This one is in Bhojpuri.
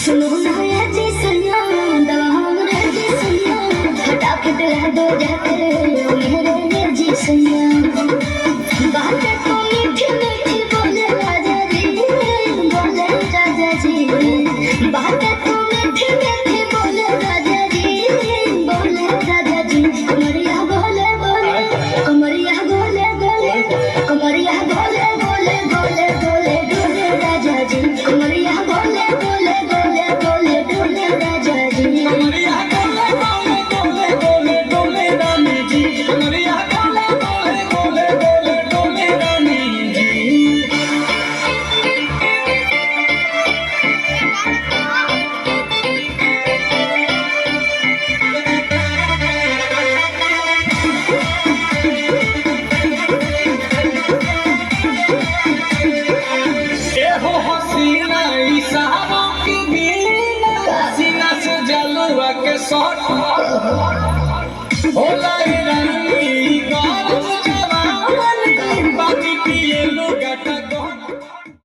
सुनो ना ये जी सैया दवा हमरे जी सैया फटाफट ला दो जाकर ओ मेरे ये जी सैया बातें तो मीठी मीठी बोले राजा जी बातें तो मीठी मीठी बोले राजा जी कमरिया बोले बोले कमरिया बोले बोले कमरिया बोले बोले बोले बोले डोले राजा जी कमरिया बोले बोले बोले बोले डोले राजा जी कमरिया बोले बोले बोले बोले डोले रानी जी कमरिया बोले बोले बोले बोले डोले रानी जी ए हो हसीना इशारों की बीना सीना से जलवा के शॉट होला रानी